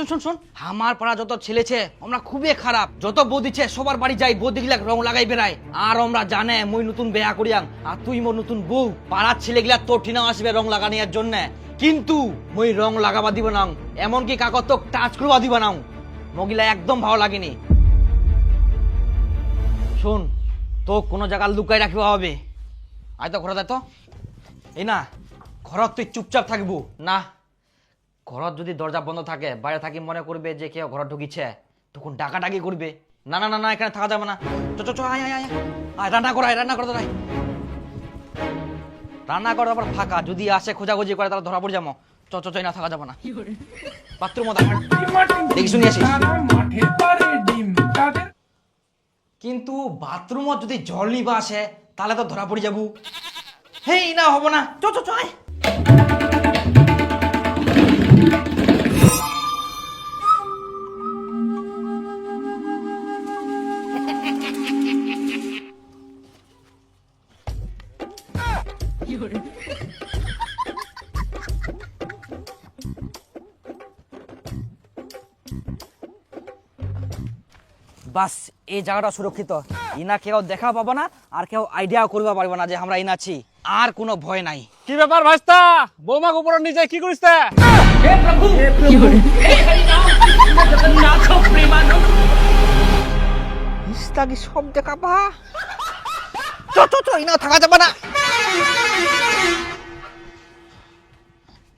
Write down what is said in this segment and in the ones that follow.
শোন শোন শোন, আমার পাড়া যত ছেলেছে আমরা খুবই খারাপ, যত বউ দিচ্ছে সবার বাড়ি যাই, বউ দেখলে রং লাগাই বেড়াই। আর আমরা জানে মুই নতুন বেয়া করিয়াং আর তুই মোর নতুন বউ, পাড়ার ছেলেগুলা তোর ঠিনা আসবে রং লাগানিয়ার জন্য, কিন্তু মুই রং লাগাবা দিব না, এমনকি কাকর তো টাচ করবা দিব না, মগিলা একদম ভালো লাগেনি। শোন, তো কোনো জায়গা লুকাই রাখিবা হবে, আয় তো ঘরে দেয় তো, এই না ঘরত তুই চুপচাপ থাকবো না, ঘরত যদি দরজা বন্ধ থাকে বাইরে থাকি মনে করবে যে কেউ ঘর ঢুকিছে, তখন ডাকাডাকি করবে। না না না না, এখানে থাকা যাবে না, চ চ চ, আয় আয় আয় আয়, রান্না কর, আয় রান্না করে দাঁড়াই, রান্না করে আবার ফাঁকা, যদি আসে খোঁজাখুঁজি করে তাহলে ধরা পড়ে যাবো। চ চ চ, না থাকা যাবে না, বাথরুম দেখি শুনি আসিস। কিন্তু বাথরুমত যদি জল নিবা আসে তাহলে তো ধরা পড়ে যাবো, হেই না হবো না, চ চ চ আয়। বাস এই জায়গাটা সুরক্ষিত, ইনা কেউ দেখা পাবো না আর কেউ আইডিয়াও করতে পারবো না যে আমরা ইনা আছি, আর কোনো ভয় নাই। কি ব্যাপার ভাইস্তা, বৌমাকে উপর নিচে কি করিস? কি সব দেখা পা, চ চ চ, ইনা থাকা যাবে না,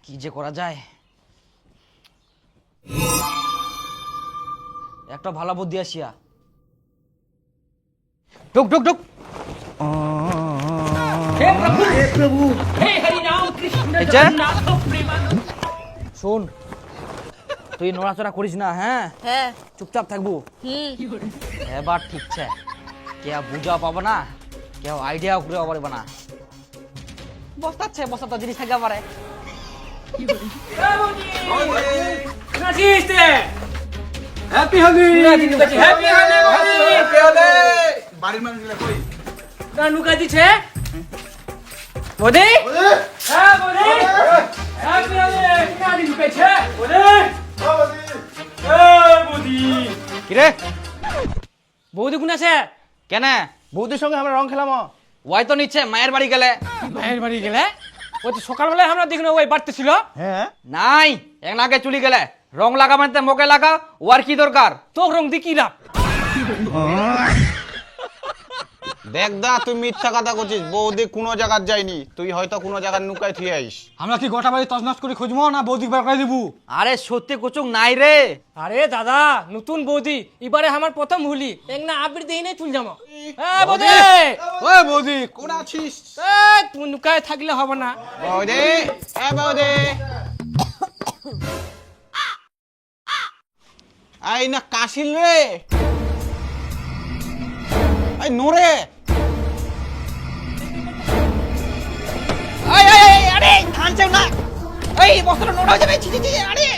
কি যে করা যায়, একটা ভালো বুদ্ধি আসিয়া, ঢুক ঢুক ঢুক। শোন, তুই নড়াচড়া করিস না, হ্যাঁ হ্যাঁ চুপচাপ থাকবো, এবার ঠিকছে, কেউ বুঝা পাবো না, কেউ আইডিয়াও করে পারবে না, বস্তাচ্ছে বস্তা জিনিস থাকতে পারে। Happy Holi, happy Holi. বাড়ির মানুষগুলো কই? না নুকা দিছে বডি, হ্যাঁ বডি, হ্যাপি হোলি, না দি নুকাইছে বডি, এই বডি কি রে, বৌদি কোন আছে? কেন বৌদির সঙ্গে আমরা রং খেলাম। ওয়াই তো নিচ্ছে মায়ের বাড়ি গেলে, মায়ের বাড়ি গেলে? ওই তো সকালবেলায় আমরা দেখলাম ওই বাড়তে ছিল। হ্যাঁ নাই এক নাকে চুলি গেলে রং লাগা মানে মোকে লাগা, ওর কি দরকার, তো রং দি কি লাভ? দেখ দা, তুই মিথ্যা কথা করছিস, বৌদি কোনো জায়গায় যায়নি, তুই হয়তো কোনো জায়গায় নুকাই থুয়ে আইস। আমরা কি গোটা বাড়ি তছনছ করে খুঁজবো না বৌদি বার করে দিব? আরে সত্যি কুচুক নাই রে, আরে দাদা নতুন বৌদি, এবারে আমার প্রথম হুলি, এক না আবির দেই নাই চুল জামা। হ্যাঁ বৌদি, ওই বৌদি কোন আছিস? তুই নুকায় থাকলে হবে না। বৌদি, এ বৌদি, আই না কাশিল রে, আই নোরে, আরে আরে ধান চাও না, এই বস্তাটা নোড়া হয়ে যাবে, ছি ছি ছি, আরে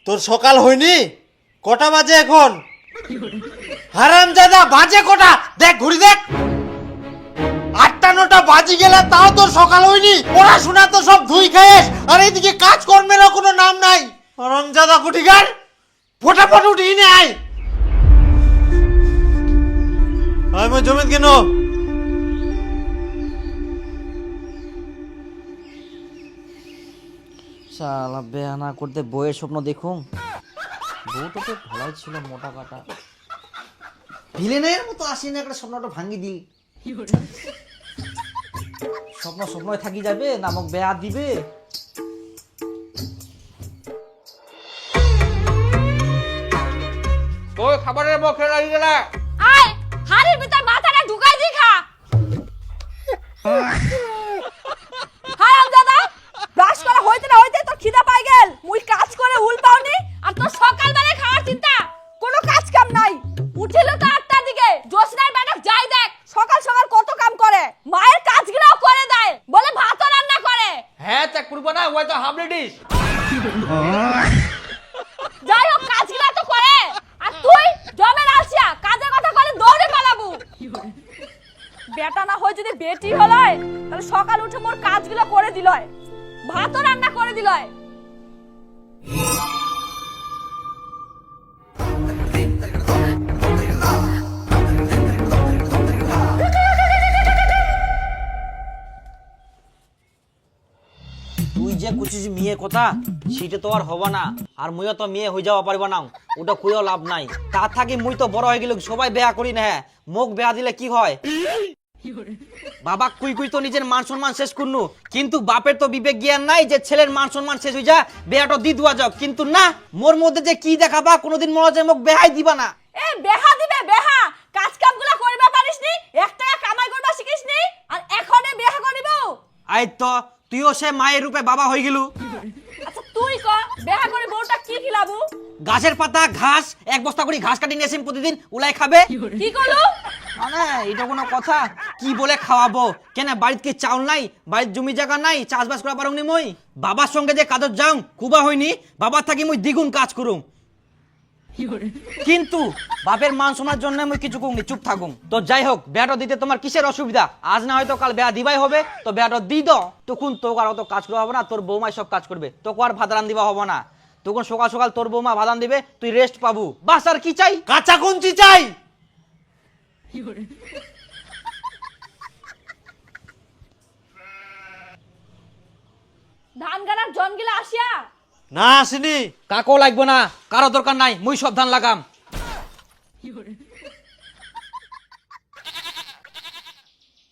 তোর সকাল হয়নি? কটা বাজে এখন? হারামজাদা, বাজে কটা দেখ, ঘুরি দেখ, 8টা 9টা বাজি গেলে তাও তোর সকাল হয়নি? পড়াশোনা তো সব ধুই খাইস, আর এইদিকে কাজকর্মেরও কোনো নাম নাই। হারামজাদা কুঠিগার, ফটাফট উঠি নে আয়। আমি জমিত কেন? শালা বেয়ানা করতে বইয়ের স্বপ্ন দেখুন, বউটা তো ভালোই ছিল, মোটা কাটা ভিলেনের মতো আসি না, একটা স্বপ্নটা ভাঙি দিল, স্বপ্ন স্বপ্নই থাকি যাবে, নামক বেয়া দিবে। তোর খাবারের বক্সে লাগিয়ে গেলে আয় হাড়ির ভিতর মাথাটা ঢুকাই দি খা। হারামজাদা, ব্রাশ করা হইতে না হইতে তোর খিদা পাই গেল, মুই কাজ করে উল পাওনি আর তোর সকালবেলা খাওয়ার চিন্তা, কোনো কাজ কাম নাই। উঠিল তো 8টার দিকে, জোসনার ম্যাডাম যাই দেখ সকাল সকাল কত কাম করে, মায়ের কাজগুলোও করে দেয়, বলে ভাতও যাই হোক কাজগুলা তো করে, আর তুই জমের আলসিয়া কাজের কথা করে দৌড়ে পালাবো। বেটা না হয় যদি বেটি হলয়, তাহলে সকাল উঠে মোর কাজগুলো করে দিলয়, ভাতও রান্না করে দিলয়। তুই যে কুচিস মেয়ে কথা সেটা তো আর হবা না, আর মুইও তো মেয়ে হয়ে যাওয়া পারবা না, ওটা কইও লাভ নাই। তার থাকি মুই তো বড় হয়ে গেল, সবাই বেয়া করি না, মোক বেয়া দিলে কি হয়? বাবা কুই কুই তো নিজের মান সম্মান শেষ করনু, কিন্তু বাপের তো বিবেক জ্ঞান নাই যে ছেলের মান সম্মান শেষ হয়ে যা বেয়াটা দি দুয়া যাও। কিন্তু না, মোর মধ্যে যে কি দেখাবা, কোনোদিন মনে হয় মোক বেহাই দিবা না। এ বেহা দিবে বেহা, কাজ কামগুলা করিবা পারিসনি, 1 টাকা কামাই করবা শিখিসনি, আর এখনে বেহা করিব? আই তো তুইও সে মায়ের রূপে বাবা হয়ে গেলু। আচ্ছা তুই ক বেহা করে বউটা কি খিলাবু? গাছের পাতা ঘাস 1 বস্তা করে ঘাস কাটি নিয়ে আসেন প্রতিদিন, উলাই খাবে। কি করলু? মানে এটা কোনো কথা? কি বলে খাওয়াবো? কেন বাড়িতে কি চাউল নাই? বাড়ির জমি জায়গা নাই? চাষবাস করা পারুনি মই? বাবার সঙ্গে যে কাজত যাও কুবা হয়নি, বাবার থাকি মই দ্বিগুণ কাজ করুম। কিন্তু বাপের মান সম্মানের জন্য মই কিছু করি চুপ থাকুম। তো যাই হোক, বেয়াটা দিতে তোমার কিসের অসুবিধা? আজ না হয়তো কাল বেয়া দিবাই হবে, তো বেয়াটা দি দাও, তখন তোকে আর অত কাজ করা হবে না, তোর বৌমাই সব কাজ করবে, তোকে আর ভাত রান দিবা হবে না। তখন সকাল সকাল তোর বৌমা ভাত রান দিবে, তুই রেস্ট পাবু, বাস আর কি চাই? কাঁচা কুঞ্চি চাই। ধান গানার জনগিলা আসিয়া? না আসেনি। কাকও লাগবো না, কারো দরকার নাই, মুই সব ধান লাগাম।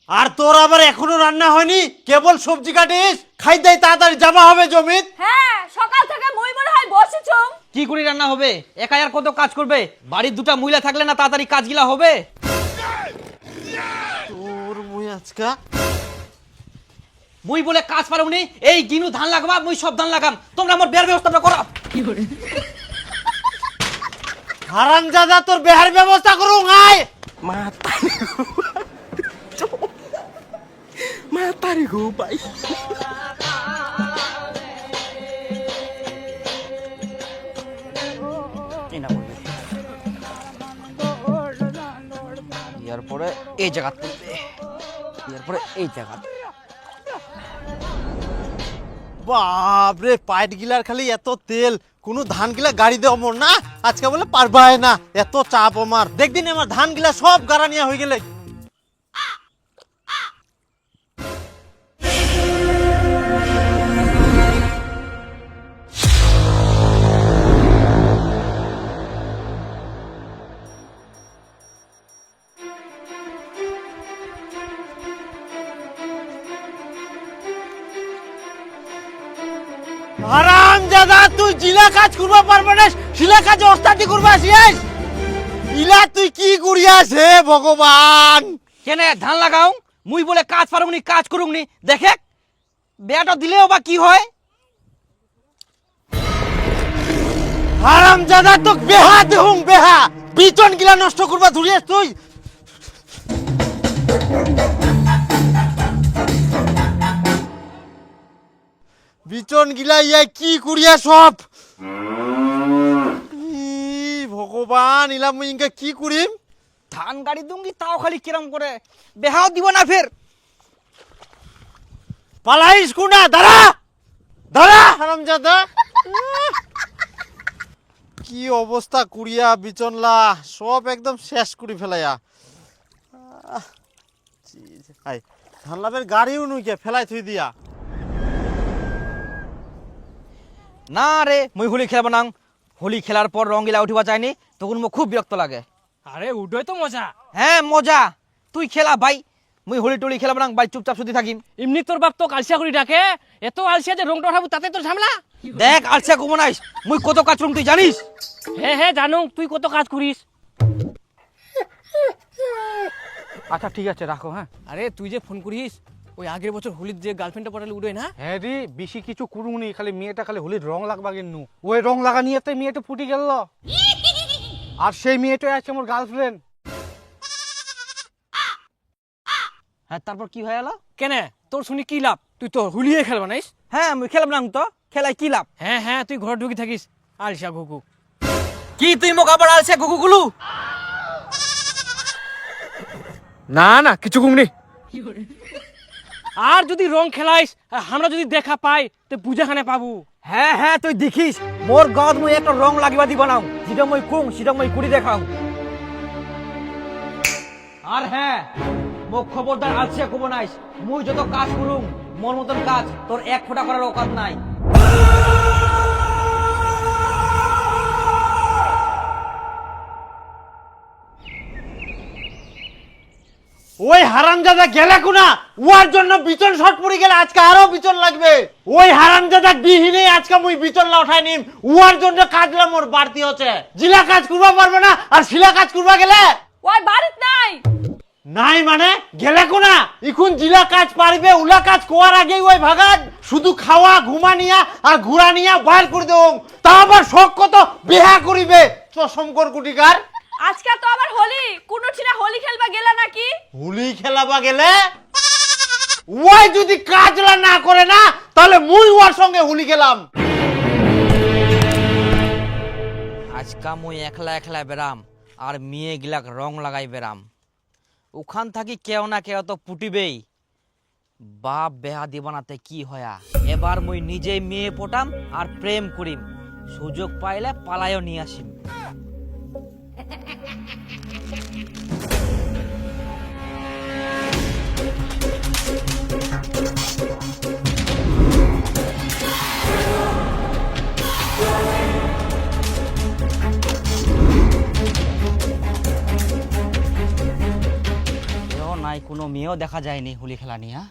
আর তোর আবার এখনো রান্না হয়নি, কেবল সবজি কাটিস, খাই দেয় তাড়াতাড়ি জামা হবে জমিত। হ্যাঁ, সকাল থেকে মুই মনে হয় বসেছুম। কি করে রান্না হবে? একাই আর কত কাজ করবে? বাড়ির দুটা মহিলা থাকলে না তাড়াতাড়ি কাজগুলা হবে? তোর মুই আজকা মুই বলে কাজ পারুনি, এই গিনু ধান লাগাবা, মুই সব ধান লাগাম, তোমরা আমার বের ব্যবস্থাটা করো। হারামজাদা, তোর বেহার ব্যবস্থা করুন। আয় এরপরে এই জায়গা তুলবে, এরপরে এই জায়গা। বাপরে, পাইট গিলার খালি এত তেল, কোন ধান গিলা গাড়ি দেওয়া মোর না, আজকে বলে পারবাই না, এত চাপ আমার। দেখদিন আমার ধান গিলা সব গাড়া নিয়ে হয়ে গেলে। হারামজাদা, তুই জিলা কাজ করবা পারবে না, শিলা কাজে ওস্তাদি করবা আসিস। ইলা তুই কি করিয়াস হে ভগবান? কেন ধান লাগাও? মুই বলে কাজ পারুনি, কাজ করুনি, দেখে বেয়াটা দিলেও বা কি হয়? হারামজাদা, তো বেহা দেহুম বেহা, বিচন গিলা নষ্ট করবা ধরিয়াস তুই। বিচন গিলা ইয়া কি করিয়া সব। ভগবান, ইলা মুই ইনকা কি করিম? ধান গাড়ি দুঙ্গি তাও খালি কিরম করে, বেহাও দিব না ফের। পালাইস কুনা, দাঁড়া দাঁড়া হারামজাদা। কি অবস্থা কুড়িয়া বিচনলা, সব একদম শেষ করে ফেলাইয়া। ধান লাভের গাড়িও নুইকে ফেলাই থুই দিয়া। না রে, মুই হোলি খেলব না, হোলি খেলার পর রঙিলা উঠিবা চাইনি, তখন মোক খুব বিরক্ত লাগে। আরে উডোই তো মজা। হ্যাঁ মজা, তুই খেলা ভাই, মুই হোলি টোলি খেলাব না, ভাই চুপচাপ শুধু থাকিম। এমনি তোর বাপ তো আলসিয়া করে ডাকে, এত আলসিয়া যে রংটা উঠাবো তাতে তোর ঝামেলা। দেখ আলসা কমো নাইস, মুই কত কাজ করুম তুই জানিস? হ্যাঁ হ্যাঁ জানো, তুই কত কাজ করিস। আচ্ছা ঠিক আছে, রাখো। হ্যাঁ আরে তুই যে ফোন করিস, ওই আগের বছর হোলির যে গার্লফ্রেন্ডটা পটালে উড়োয় না? হ্যাঁ রে, বেশি কিছু করুনি, খালি মেয়েটা খালি হোলির রং লাগবা কিন্তু ওই রং লাগা নিয়ে তো মেয়েটা ফুটি গেল, আর সেই মেয়েটাই আছে আমার গার্লফ্রেন্ড। হ্যাঁ তারপর কি হয়ে গেল? কেন তোর শুনি কি লাভ? তুই তো হোলিয়ে খেলবা নাইস। হ্যাঁ মুই খেলাম না তো, খেলায় কি লাভ? হ্যাঁ হ্যাঁ, তুই ঘর ঢুকি থাকিস আলসা ঘুঘু। কি তুই মোক আবার আলছে গুগুগুলু? না না কিছু ঘুমনি। আর যদি রং খেলাইস আমরা যদি দেখা পাই তো বুঝাখানে পাবো। হ্যাঁ হ্যাঁ, তুই দেখিস মোর গদ মুই একটা রং লাগিবা দিব নাও, যেটা মই কুং সেটা মই কুড়ি দেখাও। আর হ্যাঁ, মোক খবরদার আলছে কব নাইস, মুই যত কাজ করুম মোর মতন কাজ তোর এক ফোঁটা করার অকাত নাই। ওই হারামজাদা গেলে কোনা, উয়ার জন্য বিচন শর্ট পড়ে গেলে আজকে আরো বিচন লাগবে। ওই হারামজাদা দিহিনে আজকে মুই বিচনলা উঠাই নিম, উয়ার জন্য কাজলা মোর বাড়তি হচ্ছে। জিলা কাজ করবা পারবে না আর শিলা কাজ করবা গেলে ওই বাড়িত নাই। নাই মানে গেলে কোনা, এখন জিলা কাজ পারবে উলা কাজ কোয়ার আগেই ওই ভাগাত শুধু খাওয়া ঘুমা নিয়া আর ঘুরা নিয়া বাইর করে দেব। তা আবার শখ কত বিহা করিবে চশমকর কুটিকার। আজকে তো আবার হোলি, কোন ছিনা হোলি খেলবা গেলা নাকি? হোলি খেলাবা গেলে ওই যদি কাজলা না করে না তাহলে মুই ওর সঙ্গে হোলি খেলাম। আজকা মুই একলা একলা বেরাম আর মেয়ে গিলাক রং লাগাই বেরাম। ওখান থাকি কেউ না কেউ তো পুটিবেই। বাপ বেহা দিবানাতে কি হয়া, এবার মুই নিজেই মেয়ে পটাম আর প্রেম করিম, সুযোগ পাইলে পালায়ও নিয়ে আসিম। নাই কোনো মেয়েও দেখা যায়নি হোলি খেলা নিয়ে।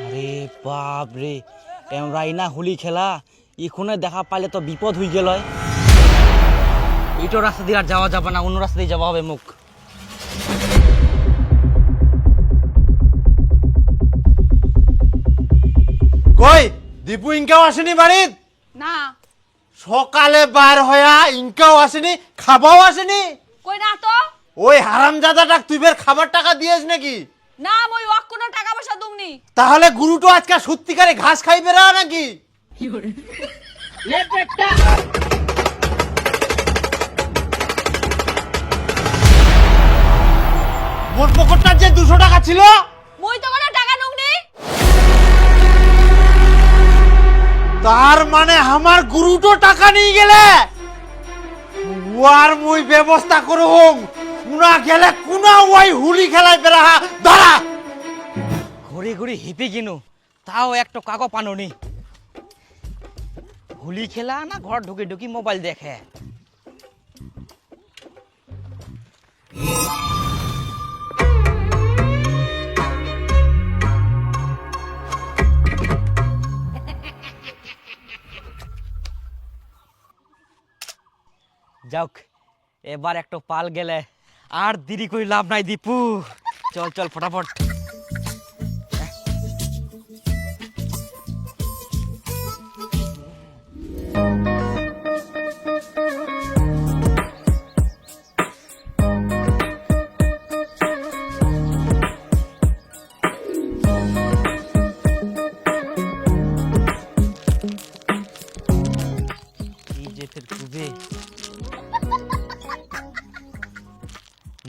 আরে বাপ রে, এমরাই না হোলি খেলা, এখানে দেখা পাইলে তো বিপদ হয়ে গেল। এইটো রাস্তা দিয়ে আর যাওয়া যাবে না, অন্য রাস্তা দিয়ে যাওয়া হবে মুখ। কই দীপু ইনকাও আসেনি বাড়িত? না। সকালে বার হয়া ইনকাও আসেনি, খাবাও আসেনি। কই না তো। ওই হারামজাদাটা তুই বের খাবার টাকা দিয়েছ নাকি? না, মই ওয়াক কোনো টাকা পয়সা দুমনি। তাহলে গুরুটো আজকে সত্যিকারে ঘাস খাই বেরা নাকি? মোর পকেটটার যে 200 টাকা ছিল মই তো কোনো টাকা নুমনি। তার মানে আমার গুরুটো টাকা নিয়ে গেলে ওয়ার মুই ব্যবস্থা করুম। কুনা গেলে কুনা ওই হুলি খেলায় বেরা দাঁড়া। ঘুরি ঘুরি হিপি কিনু, তাও একটা কাগো পানুনি। হোলি খেলা না ঘর ঢুকি ঢুকি মোবাইল দেখে। যাক, এবার একটা পাল গেলে আর দেরি করে লাভ নাই। দীপু চল চল ফটাফট।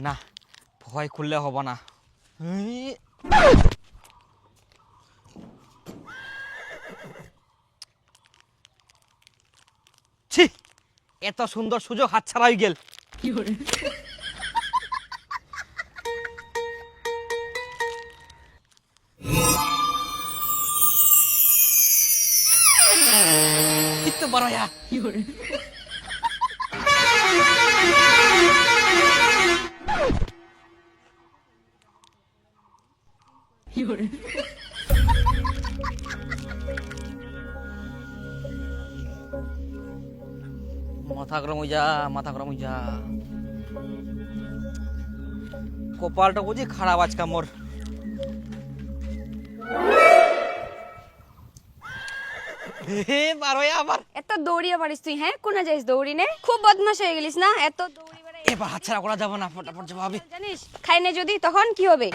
না, ভয় খুললে হব না। ছি, এত সুন্দর সুযোগ হাতছাড়া হয়ে গেল। তো বড় মাথা গরম হয়ে যা, মাথা গরম হয়ে যা। কপালটা বুঝি খারাপ আজকে মোর। আবার এত দৌড়িয়ে পারিস তুই? হ্যাঁ, কোনা যাইস দৌড়ি নে? খুব বদমাশ হয়ে গেলিস না, এত দৌড়ি বেড়াই। এবার হাতছাড়া করা যাবে না, ফটাফট যাবো হবে। জানিস খাই নে যদি, তখন কি হবে?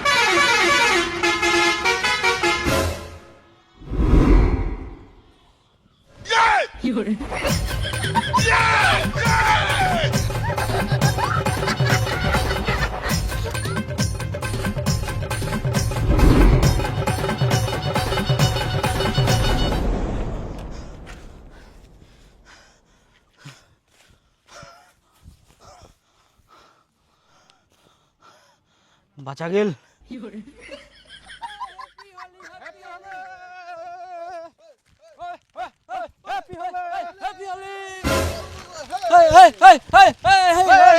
বাঁচা গেল।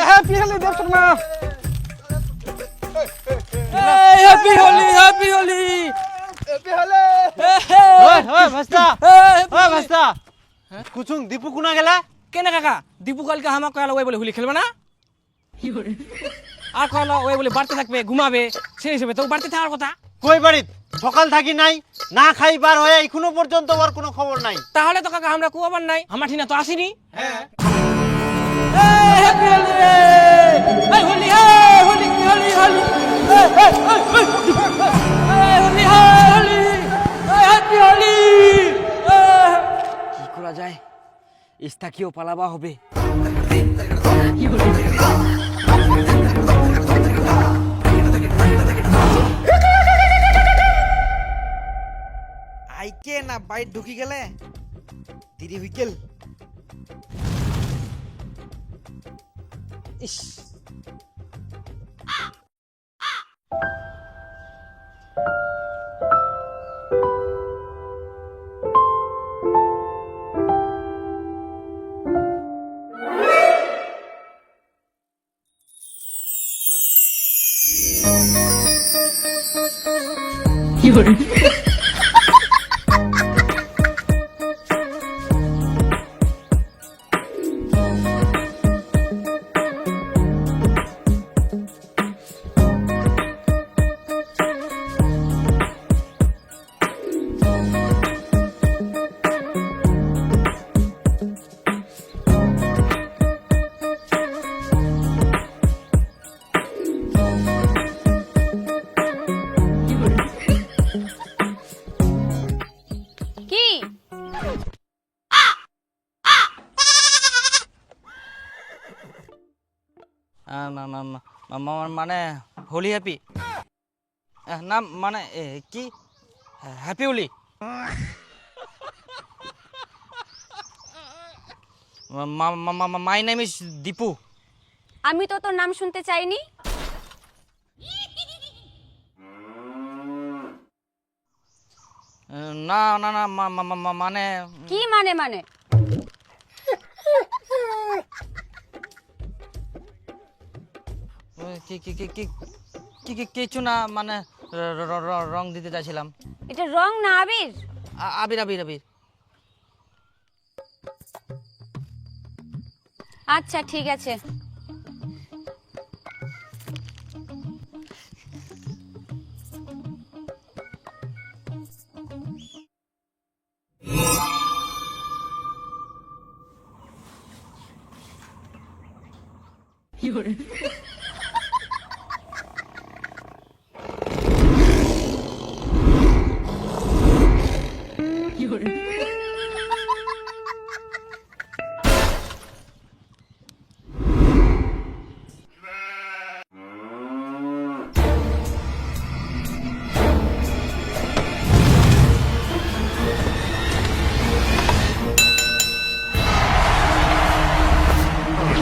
হ্যাপি হোলি দেবসর মা। Happy Holi, happy Holi. ওই ভাস্তা, ওই ভাস্তা, কুচুং দীপু কুনা গেলা? কেনে কাকা, দীপু কালকে আমাকে কয়ালো ওই বলে হোলি খেলবে না, আর কয়ালো ওই বলে বাড়তে থাকবে, ঘুমাবে, সেই হিসেবে তো বাড়তে থাকার কথা। কই বাড়িত সকাল থাকি নাই, না খাই বার হয়ে এখনো পর্যন্ত ওর কোনো খবর নাই। তাহলে তো কাকা আমরা কুয়াবার নাই, আমার ঠিনা তো আসেনি। হ্যাঁ, হ্যাপি হোলি, হোলি, হোলি, হোলি, হোলি, হোলি, হোলি, হ্যাপি হোলি। কি করা যায়, ইস্তাকিও পালাবা হবে। আইকে না বাইট ঢুকি গেলে দেরি হই গেল। ইস, কি মানে হোলি হ্যাপি না, মানে কি happy Holi. My name is Dipu. আমি তো তোর নাম শুনতে চাইনি। না না না, মানে কি মানে? মানে কিছু না, মানে রং দিতে চাইছিলাম। এটা রং না আবির? আবির আবির আবির। আচ্ছা ঠিক আছে।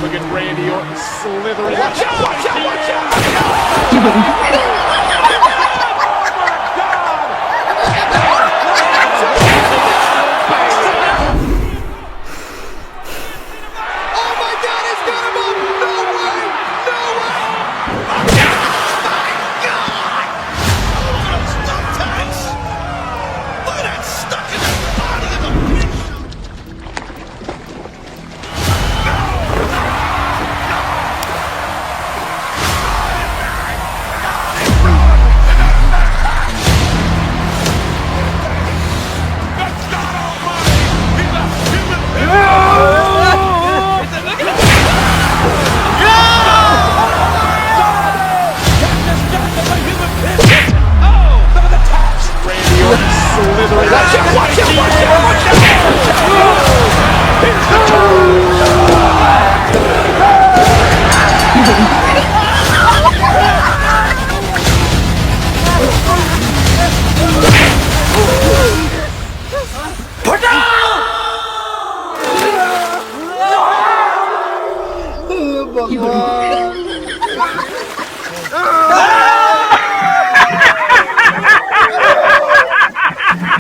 Look at Randy Orton slithering. Watch out! Watch out! Watch out! ভগবান